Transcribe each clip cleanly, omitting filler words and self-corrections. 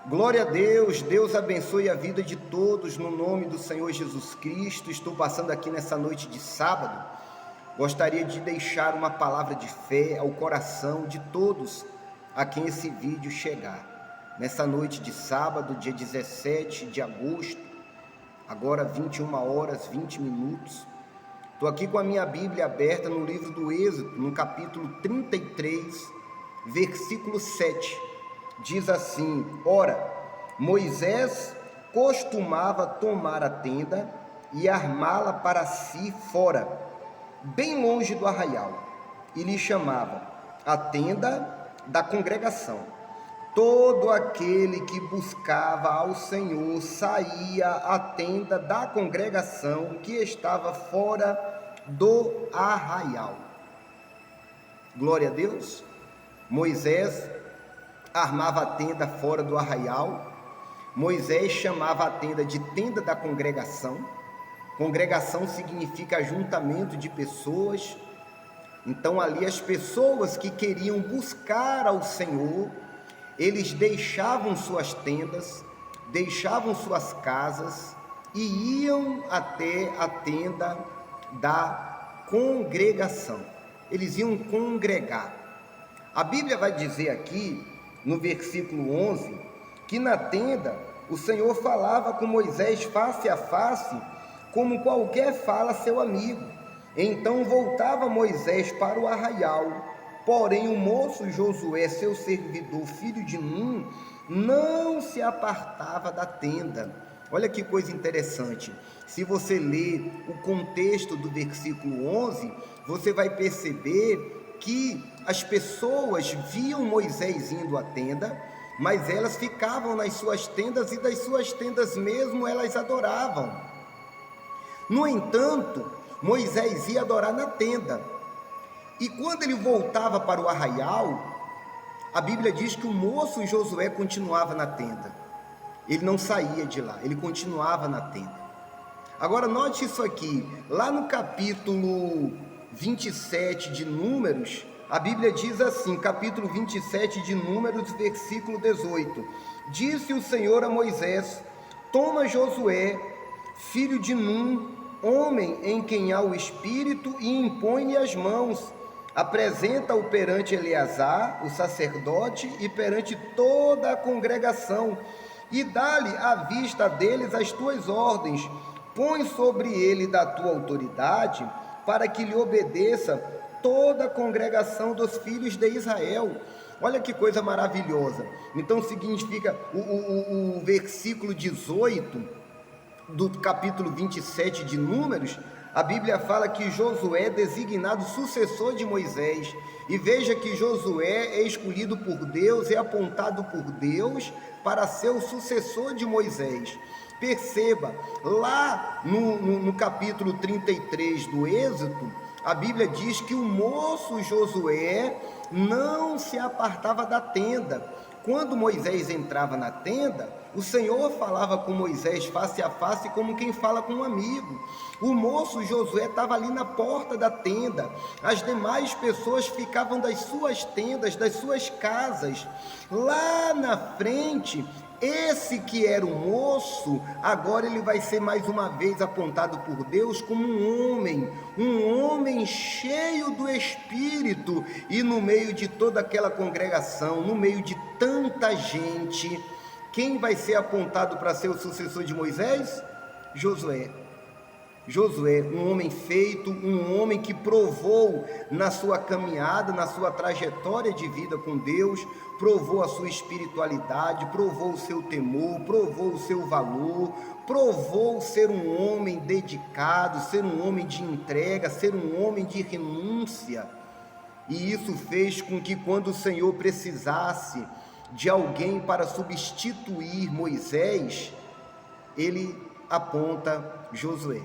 Glória a Deus, Deus abençoe a vida de todos no nome do Senhor Jesus Cristo. Estou passando aqui nessa noite de sábado. Gostaria de deixar uma palavra de fé ao coração de todos a quem esse vídeo chegar. Nessa noite de sábado, dia 17 de agosto, agora 21 horas 20 minutos. Estou aqui com a minha Bíblia aberta no livro do Êxodo, no capítulo 33, versículo 7. Diz assim: Ora, Moisés costumava tomar a tenda e armá-la para si fora, bem longe do arraial, e lhe chamava a tenda da congregação. Todo aquele que buscava ao Senhor saía à tenda da congregação que estava fora do arraial. Glória a Deus. Moisés armava a tenda fora do arraial. Moisés chamava a tenda de tenda da congregação. Congregação significa ajuntamento de pessoas. Então ali as pessoas que queriam buscar ao Senhor, eles deixavam suas tendas, deixavam suas casas e iam até a tenda da congregação. Eles iam congregar. A Bíblia vai dizer aqui, no versículo 11, que na tenda o Senhor falava com Moisés face a face, como qualquer fala seu amigo. Então voltava Moisés para o arraial, porém o moço Josué, seu servidor, filho de Num, não se apartava da tenda. Olha que coisa interessante. Se você ler o contexto do versículo 11, você vai perceber que as pessoas viam Moisés indo à tenda, mas elas ficavam nas suas tendas e das suas tendas mesmo elas adoravam. No entanto, Moisés ia adorar na tenda, e quando ele voltava para o arraial, a Bíblia diz que o moço Josué continuava na tenda. Ele não saía de lá, ele continuava na tenda. Agora note isso aqui, lá no capítulo 27 de Números, a Bíblia diz assim, capítulo 27 de Números, versículo 18: Disse o Senhor a Moisés: Toma Josué, filho de Num, homem em quem há o Espírito, e impõe-lhe as mãos. Apresenta-o perante Eleazar, o sacerdote, e perante toda a congregação, e dá-lhe à vista deles as tuas ordens. Põe sobre ele da tua autoridade, para que lhe obedeça toda a congregação dos filhos de Israel. Olha que coisa maravilhosa. Então significa o versículo 18 do capítulo 27 de Números, a Bíblia fala que Josué é designado sucessor de Moisés. E veja que Josué é escolhido por Deus, é apontado por Deus para ser o sucessor de Moisés. Perceba, lá no capítulo 33 do Êxodo, a Bíblia diz que o moço Josué não se apartava da tenda. Quando Moisés entrava na tenda, o Senhor falava com Moisés face a face, como quem fala com um amigo. O moço Josué estava ali na porta da tenda. As demais pessoas ficavam das suas tendas, das suas casas. Lá na frente, esse que era o moço, agora ele vai ser mais uma vez apontado por Deus como um homem cheio do Espírito, e no meio de toda aquela congregação, no meio de tanta gente, quem vai ser apontado para ser o sucessor de Moisés? Josué. Josué, um homem feito, um homem que provou na sua caminhada, na sua trajetória de vida com Deus, provou a sua espiritualidade, provou o seu temor, provou o seu valor, provou ser um homem dedicado, ser um homem de entrega, ser um homem de renúncia. E isso fez com que, quando o Senhor precisasse de alguém para substituir Moisés, ele aponta Josué.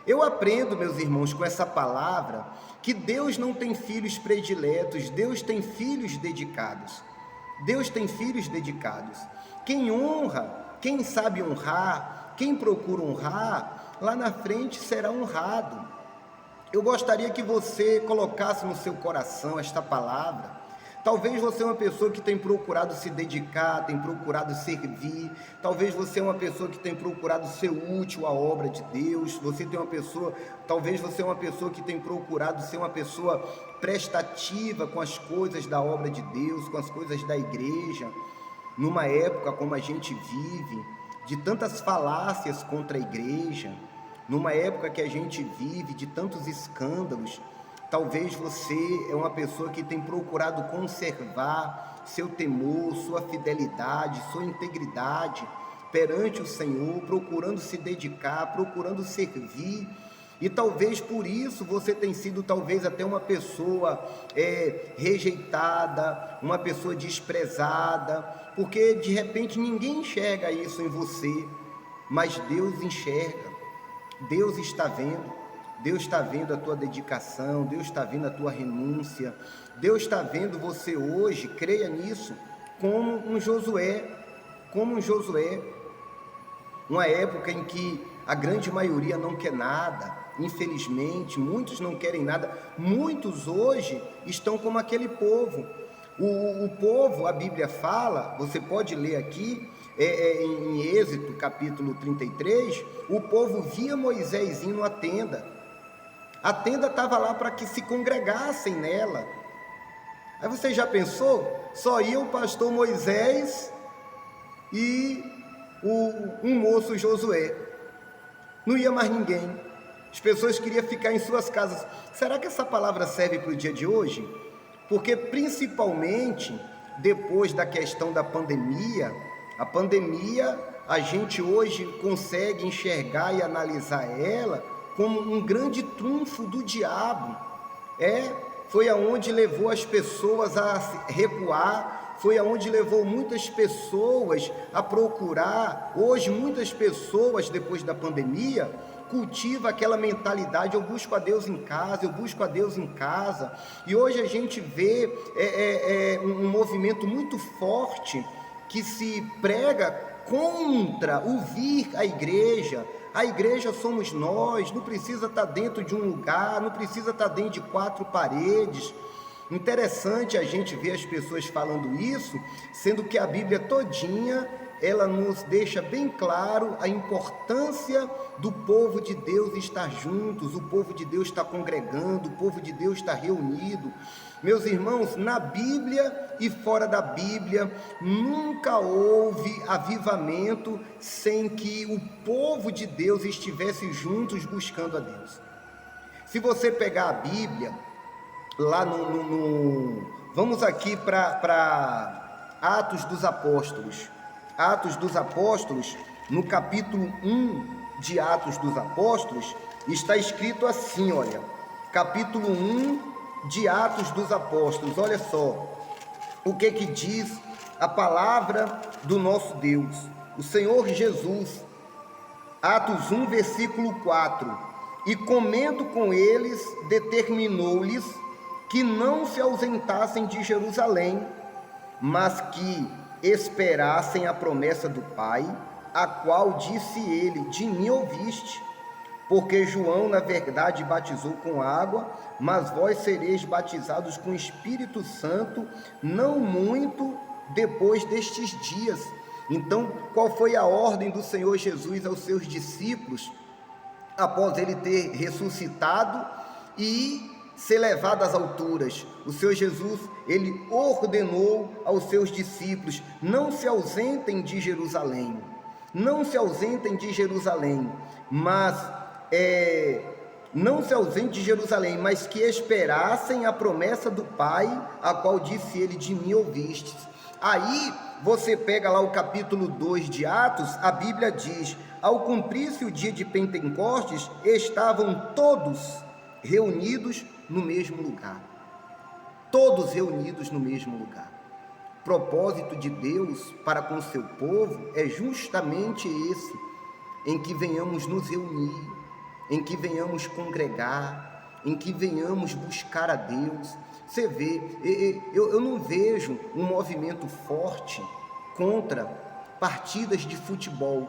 Eu aprendo, meus irmãos, com essa palavra, que Deus não tem filhos prediletos, Deus tem filhos dedicados. Deus tem filhos dedicados. Quem honra, quem sabe honrar, quem procura honrar, lá na frente será honrado. Eu gostaria que você colocasse no seu coração esta palavra. Talvez você é uma pessoa que tem procurado se dedicar, tem procurado servir. Talvez você é uma pessoa que tem procurado ser útil à obra de Deus. Talvez você é uma pessoa que tem procurado ser uma pessoa prestativa com as coisas da obra de Deus, com as coisas da igreja. Numa época como a gente vive, de tantas falácias contra a igreja, numa época que a gente vive de tantos escândalos, talvez você é uma pessoa que tem procurado conservar seu temor, sua fidelidade, sua integridade perante o Senhor, procurando se dedicar, procurando servir. E talvez por isso você tenha sido talvez até uma pessoa rejeitada, uma pessoa desprezada, porque de repente ninguém enxerga isso em você, mas Deus enxerga, Deus está vendo a tua dedicação, Deus está vendo a tua renúncia, Deus está vendo você hoje, creia nisso, como um Josué, uma época em que a grande maioria não quer nada. Infelizmente, muitos não querem nada. Muitos hoje estão como aquele povo. O povo, a Bíblia fala, você pode ler aqui, em Êxodo capítulo 33, o povo via Moisés indo à tenda. A tenda estava lá para que se congregassem nela. Aí você já pensou? Só ia o pastor Moisés e um moço Josué. Não ia mais ninguém. As pessoas queriam ficar em suas casas. Será que essa palavra serve para o dia de hoje? Porque principalmente depois da questão da pandemia, a gente hoje consegue enxergar e analisar ela como um grande trunfo do diabo. Foi aonde levou as pessoas a recuar, foi aonde levou muitas pessoas a procurar. Hoje muitas pessoas, depois da pandemia, cultiva aquela mentalidade: eu busco a Deus em casa, e hoje a gente vê um movimento muito forte que se prega contra o vir à igreja. A igreja somos nós, não precisa estar dentro de um lugar, não precisa estar dentro de 4 paredes. Interessante a gente ver as pessoas falando isso, sendo que a Bíblia todinha, ela nos deixa bem claro a importância do povo de Deus estar juntos, o povo de Deus estar congregando, o povo de Deus estar reunido. Meus irmãos, na Bíblia e fora da Bíblia, nunca houve avivamento sem que o povo de Deus estivesse juntos buscando a Deus. Se você pegar a Bíblia, lá vamos aqui para Atos dos Apóstolos. Atos dos Apóstolos, no capítulo 1 de Atos dos Apóstolos, está escrito assim, olha, capítulo 1 de Atos dos Apóstolos, olha só, o que diz a palavra do nosso Deus, o Senhor Jesus, Atos 1, versículo 4, e comendo com eles, determinou-lhes que não se ausentassem de Jerusalém, mas que esperassem a promessa do Pai, a qual disse ele: de mim ouviste, porque João na verdade batizou com água, mas vós sereis batizados com o Espírito Santo não muito depois destes dias. Então, qual foi a ordem do Senhor Jesus aos seus discípulos, após ele ter ressuscitado e ser levado às alturas? O Senhor Jesus, ele ordenou aos seus discípulos: não se ausentem de Jerusalém, mas que esperassem a promessa do Pai, a qual disse ele: de mim ouvistes. Aí você pega lá o capítulo 2 de Atos, a Bíblia diz: ao cumprir-se o dia de Pentecostes, estavam todos reunidos no mesmo lugar. Todos reunidos no mesmo lugar. O propósito de Deus para com o seu povo é justamente esse, em que venhamos nos reunir, em que venhamos congregar, em que venhamos buscar a Deus. Você vê, eu não vejo um movimento forte contra partidas de futebol,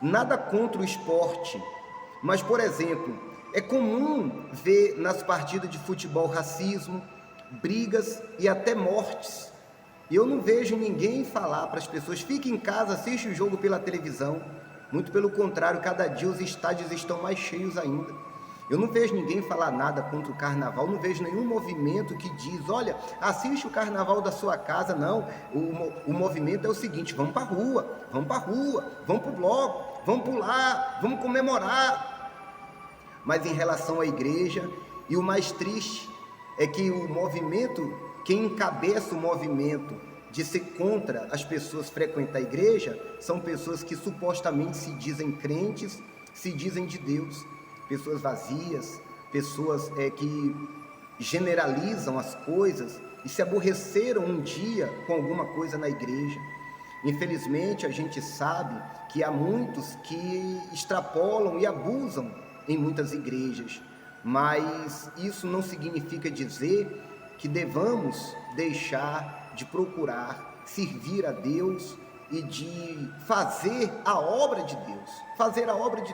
nada contra o esporte, mas, por exemplo, é comum ver nas partidas de futebol racismo, brigas e até mortes. E eu não vejo ninguém falar para as pessoas: fique em casa, assiste o jogo pela televisão. Muito pelo contrário, cada dia os estádios estão mais cheios ainda. Eu não vejo ninguém falar nada contra o carnaval, não vejo nenhum movimento que diz: olha, assiste o carnaval da sua casa. Não, o movimento é o seguinte: vamos para a rua, vamos para o bloco, vamos pular, vamos comemorar. Mas em relação à igreja, e o mais triste é que o movimento, quem encabeça o movimento de ser contra as pessoas frequentar a igreja, são pessoas que supostamente se dizem crentes, se dizem de Deus, pessoas vazias, pessoas que generalizam as coisas e se aborreceram um dia com alguma coisa na igreja. Infelizmente, a gente sabe que há muitos que extrapolam e abusam em muitas igrejas, mas isso não significa dizer que devamos deixar de procurar servir a Deus e de fazer a obra de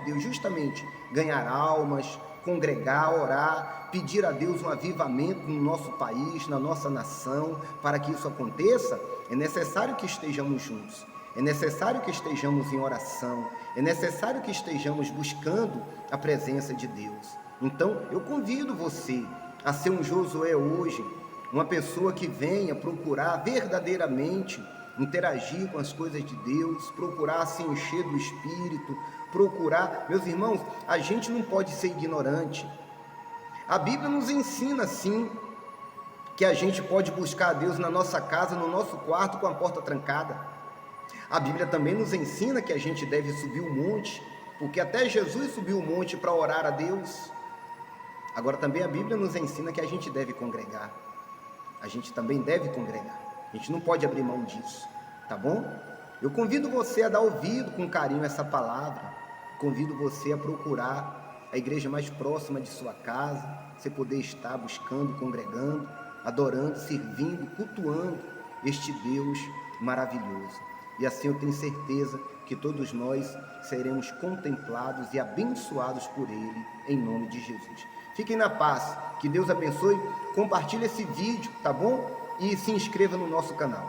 Deus, justamente ganhar almas, congregar, orar, pedir a Deus um avivamento no nosso país, na nossa nação. Para que isso aconteça, é necessário que estejamos juntos, é necessário que estejamos em oração, é necessário que estejamos buscando a presença de Deus. Então, eu convido você a ser um Josué hoje, uma pessoa que venha procurar verdadeiramente interagir com as coisas de Deus, procurar se encher do Espírito, procurar. Meus irmãos, a gente não pode ser ignorante. A Bíblia nos ensina sim que a gente pode buscar a Deus na nossa casa, no nosso quarto, com a porta trancada. A Bíblia também nos ensina que a gente deve subir o monte, porque até Jesus subiu o monte para orar a Deus. Agora também a Bíblia nos ensina que a gente deve congregar. A gente também deve congregar. A gente não pode abrir mão disso, tá bom? Eu convido você a dar ouvido com carinho a essa palavra. Convido você a procurar a igreja mais próxima de sua casa, você poder estar buscando, congregando, adorando, servindo, cultuando este Deus maravilhoso. E assim eu tenho certeza que todos nós seremos contemplados e abençoados por Ele, em nome de Jesus. Fiquem na paz, que Deus abençoe, compartilhe esse vídeo, tá bom? E se inscreva no nosso canal.